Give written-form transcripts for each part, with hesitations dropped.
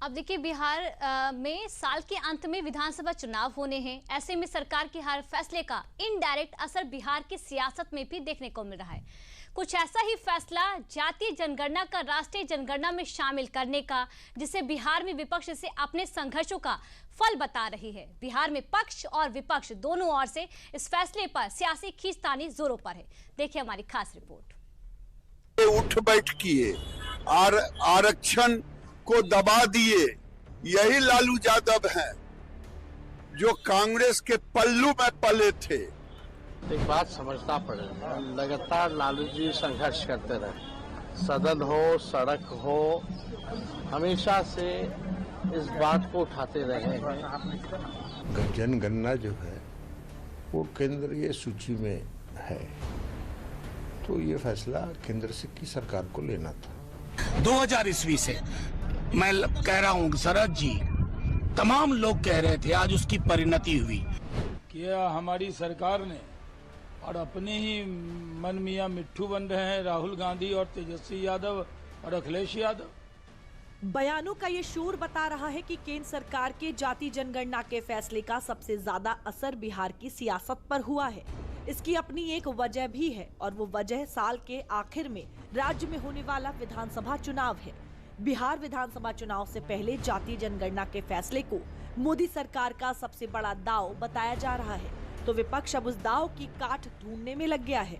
अब देखिए बिहार में साल के अंत में विधानसभा चुनाव होने हैं। ऐसे में सरकार के हर फैसले का इनडायरेक्ट असर बिहार की सियासत में भी देखने को मिल रहा है। कुछ ऐसा ही फैसला जातीय जनगणना का राष्ट्रीय जनगणना में शामिल करने का, जिसे बिहार में विपक्ष से अपने संघर्षों का फल बता रही है। बिहार में पक्ष और विपक्ष दोनों ओर से इस फैसले पर सियासी खींचतानी जोरों पर है। देखिए हमारी खास रिपोर्ट। उठ बैठ किए आरक्षण को दबा दिए, यही लालू यादव हैं जो कांग्रेस के पल्लू में पले थे। एक बात समझना पड़ेगा, लगातार लालू जी संघर्ष करते रहे, सदन हो सड़क हो, हमेशा से इस बात को उठाते रहे हैं। जनगणना जो है वो केंद्रीय सूची में है, तो ये फैसला केंद्र से की सरकार को लेना था। 2000 ईस्वी से मैं कह रहा हूँ शरद जी, तमाम लोग कह रहे थे, आज उसकी परिणति हुई। किया हमारी सरकार ने, और अपने ही मन मियाँ मिट्ठू बन रहे हैं राहुल गांधी और तेजस्वी यादव और अखिलेश यादव। बयानों का ये शोर बता रहा है कि केंद्र सरकार के जाति जनगणना के फैसले का सबसे ज्यादा असर बिहार की सियासत पर हुआ है। इसकी अपनी एक वजह भी है, और वो वजह साल के आखिर में राज्य में होने वाला विधानसभा चुनाव है। बिहार विधानसभा चुनाव से पहले जातीय जनगणना के फैसले को मोदी सरकार का सबसे बड़ा दांव बताया जा रहा है, तो विपक्ष अब उस दांव की काट ढूंढने में लग गया है।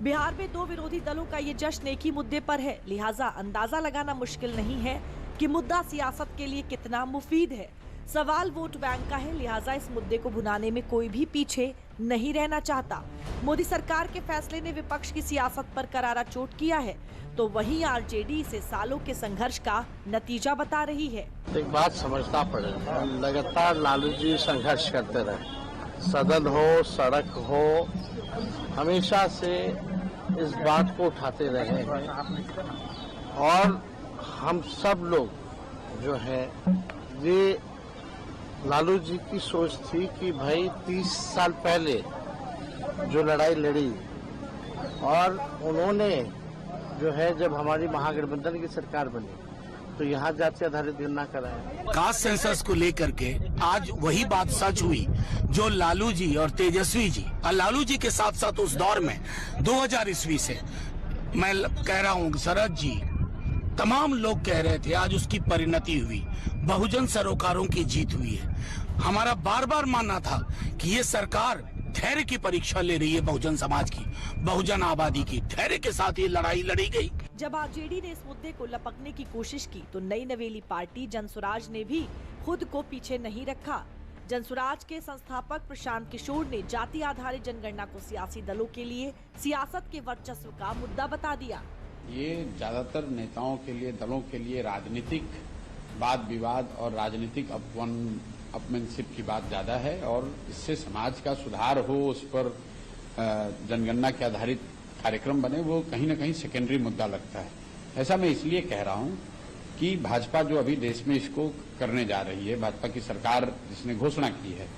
बिहार में दो विरोधी दलों का ये जश्न एक ही मुद्दे पर है, लिहाजा अंदाजा लगाना मुश्किल नहीं है कि मुद्दा सियासत के लिए कितना मुफीद है। सवाल वोट बैंक का है, लिहाजा इस मुद्दे को भुनाने में कोई भी पीछे नहीं रहना चाहता। मोदी सरकार के फैसले ने विपक्ष की सियासत पर करारा चोट किया है, तो वहीं आरजेडी इसे सालों के संघर्ष का नतीजा बता रही है। एक बात समझना पड़ेगा, लगातार लालू जी संघर्ष करते रहे, सदन हो सड़क हो, हमेशा से इस बात को उठाते रहे हैं। और हम सब लोग जो है, ये लालू जी की सोच थी कि भाई 30 साल पहले जो लड़ाई लड़ी, और उन्होंने जो है जब हमारी महागठबंधन की सरकार बनी तो यहाँ जाति आधारित गणना कराया। कास्ट सेंसस को लेकर के आज वही बात सच हुई जो लालू जी और तेजस्वी जी, और लालू जी के साथ साथ उस दौर में 2000 ईस्वी से मैं कह रहा हूँ शरद जी, तमाम लोग कह रहे थे, आज उसकी परिणति हुई। बहुजन सरोकारों की जीत हुई है। हमारा बार बार मानना था कि ये सरकार धैर्य की परीक्षा ले रही है, बहुजन समाज की, बहुजन आबादी की। धैर्य के साथ ये लड़ाई लड़ी गई। जब आरजेडी ने इस मुद्दे को लपकने की कोशिश की, तो नई नवेली पार्टी जनसुराज ने भी खुद को पीछे नहीं रखा। जनसुराज के संस्थापक प्रशांत किशोर ने जाति आधारित जनगणना को सियासी दलों के लिए सियासत के वर्चस्व का मुद्दा बता दिया। ये ज्यादातर नेताओं के लिए, दलों के लिए राजनीतिक वाद विवाद और राजनीतिक अपमानशिप की बात ज्यादा है, और इससे समाज का सुधार हो, उस पर जनगणना के आधारित कार्यक्रम बने, वो कहीं न कहीं सेकेंडरी मुद्दा लगता है। ऐसा मैं इसलिए कह रहा हूं कि भाजपा जो अभी देश में इसको करने जा रही है, भाजपा की सरकार जिसने घोषणा की है,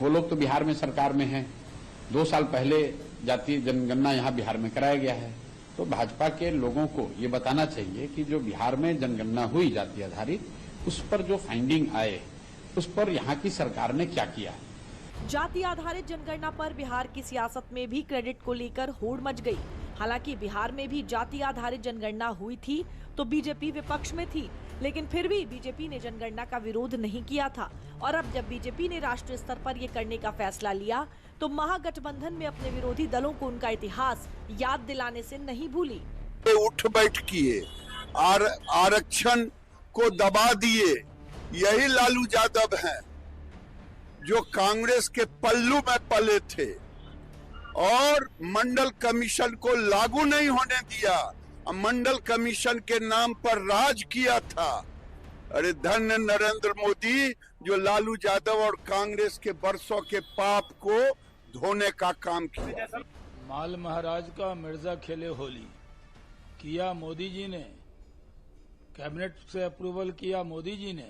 वो लोग तो बिहार में सरकार में है। 2 साल पहले जातीय जनगणना यहाँ बिहार में कराया गया है, तो भाजपा के लोगों को ये बताना चाहिए कि जो बिहार में जनगणना हुई जाति आधारित, उस पर जो फाइंडिंग आए, उस पर यहाँ की सरकार ने क्या किया। जाति आधारित जनगणना पर बिहार की सियासत में भी क्रेडिट को लेकर होड़ मच गई। हालांकि बिहार में भी जाति आधारित जनगणना हुई थी तो बीजेपी विपक्ष में थी, लेकिन फिर भी बीजेपी ने जनगणना का विरोध नहीं किया था। और अब जब बीजेपी ने राष्ट्रीय स्तर पर ये करने का फैसला लिया, तो महागठबंधन में अपने विरोधी दलों को उनका इतिहास याद दिलाने से नहीं भूली। उठ बैठ किए आरक्षण को दबा दिए, यही लालू यादव हैं जो कांग्रेस के पल्लू में पले थे, और मंडल कमीशन को लागू नहीं होने दिया। मंडल कमीशन के नाम पर राज किया था। अरे धन्य नरेंद्र मोदी जो लालू यादव और कांग्रेस के वर्षों के पाप को धोने का काम किया। माल महाराज का मिर्जा खेले होली किया मोदी जी ने, कैबिनेट से अप्रूवल किया मोदी जी ने,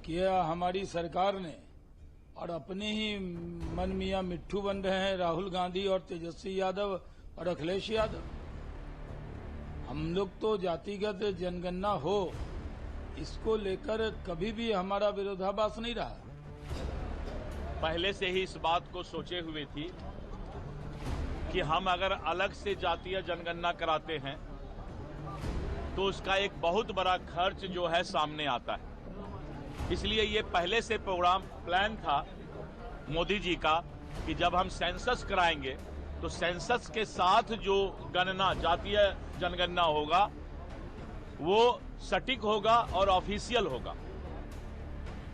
किया हमारी सरकार ने, और अपने ही मन मियाँ मिट्ठू बन रहे हैं राहुल गांधी और तेजस्वी यादव और अखिलेश यादव। हम लोग तो जातिगत जनगणना हो इसको लेकर कभी भी हमारा विरोधाभास नहीं रहा। पहले से ही इस बात को सोचे हुए थी कि हम अगर अलग से जातीय जनगणना कराते हैं तो उसका एक बहुत बड़ा खर्च जो है सामने आता है। इसलिए ये पहले से प्लान था मोदी जी का कि जब हम सेंसस कराएंगे तो सेंसस के साथ जो गणना जातीय जनगणना होगा वो सटीक होगा और ऑफिशियल होगा।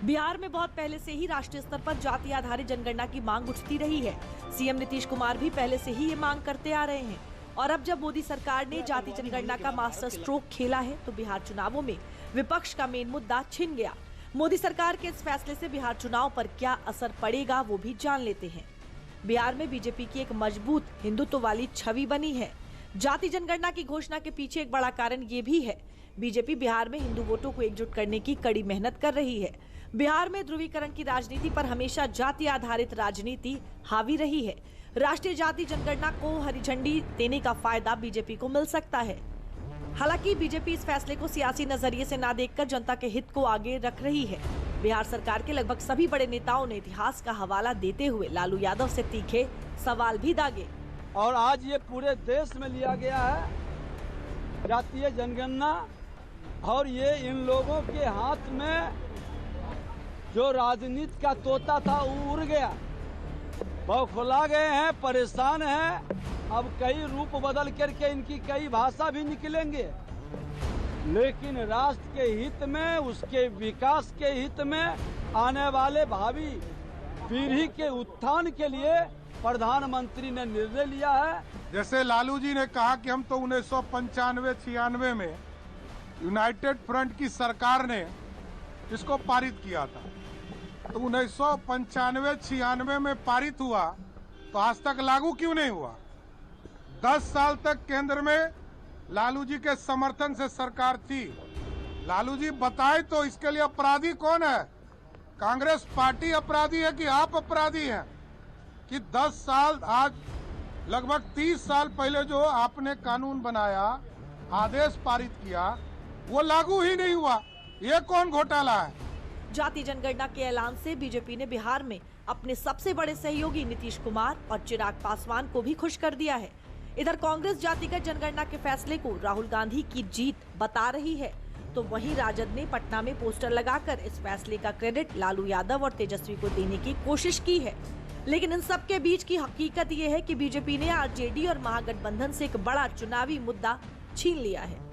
बिहार में बहुत पहले से ही राष्ट्रीय स्तर पर जाति आधारित जनगणना की मांग उठती रही है। सीएम नीतीश कुमार भी पहले से ही ये मांग करते आ रहे हैं और अब जब मोदी सरकार ने जाति जनगणना का मास्टर स्ट्रोक खेला है तो बिहार चुनावों में विपक्ष का मेन मुद्दा छिन गया। मोदी सरकार के इस फैसले से बिहार चुनाव पर क्या असर पड़ेगा वो भी जान लेते हैं। बिहार में बीजेपी की एक मजबूत हिंदुत्व वाली छवि बनी है। जाति जनगणना की घोषणा के पीछे एक बड़ा कारण ये भी है, बीजेपी बिहार में हिंदू वोटों को एकजुट करने की कड़ी मेहनत कर रही है। बिहार में ध्रुवीकरण की राजनीति पर हमेशा जाति आधारित राजनीति हावी रही है। राष्ट्रीय जाति जनगणना को हरी झंडी देने का फायदा बीजेपी को मिल सकता है। हालांकि बीजेपी इस फैसले को सियासी नजरिए से ना देखकर जनता के हित को आगे रख रही है। बिहार सरकार के लगभग सभी बड़े नेताओं ने इतिहास का हवाला देते हुए लालू यादव से तीखे सवाल भी दागे। और आज ये पूरे देश में लिया गया है जातीय जनगणना और ये इन लोगों के हाथ में जो राजनीति का तोता था वो उड़ गया, बौखला गए हैं, परेशान हैं। अब कई रूप बदल करके इनकी कई भाषा भी निकलेंगे, लेकिन राष्ट्र के हित में, उसके विकास के हित में, आने वाले भावी पीढ़ी के उत्थान के लिए प्रधानमंत्री ने निर्णय लिया है। जैसे लालू जी ने कहा कि हम तो 1995-96 में यूनाइटेड फ्रंट की सरकार ने इसको पारित किया था, तो 1995-96 में पारित हुआ तो आज तक लागू क्यों नहीं हुआ? 10 साल तक केंद्र में लालू जी के समर्थन से सरकार थी। लालू जी बताए तो इसके लिए अपराधी कौन है? कांग्रेस पार्टी अपराधी है कि आप अपराधी हैं? कि 10 साल, आज लगभग 30 साल पहले जो आपने कानून बनाया, आदेश पारित किया, वो लागू ही नहीं हुआ। ये कौन घोटाला है? जाति जनगणना के ऐलान से बीजेपी ने बिहार में अपने सबसे बड़े सहयोगी नीतीश कुमार और चिराग पासवान को भी खुश कर दिया है। इधर कांग्रेस जातिगत जनगणना के फैसले को राहुल गांधी की जीत बता रही है, तो वहीं राजद ने पटना में पोस्टर लगाकर इस फैसले का क्रेडिट लालू यादव और तेजस्वी को देने की कोशिश की है। लेकिन इन सब के बीच की हकीकत ये है कि बीजेपी ने आरजेडी और महागठबंधन से एक बड़ा चुनावी मुद्दा छीन लिया है।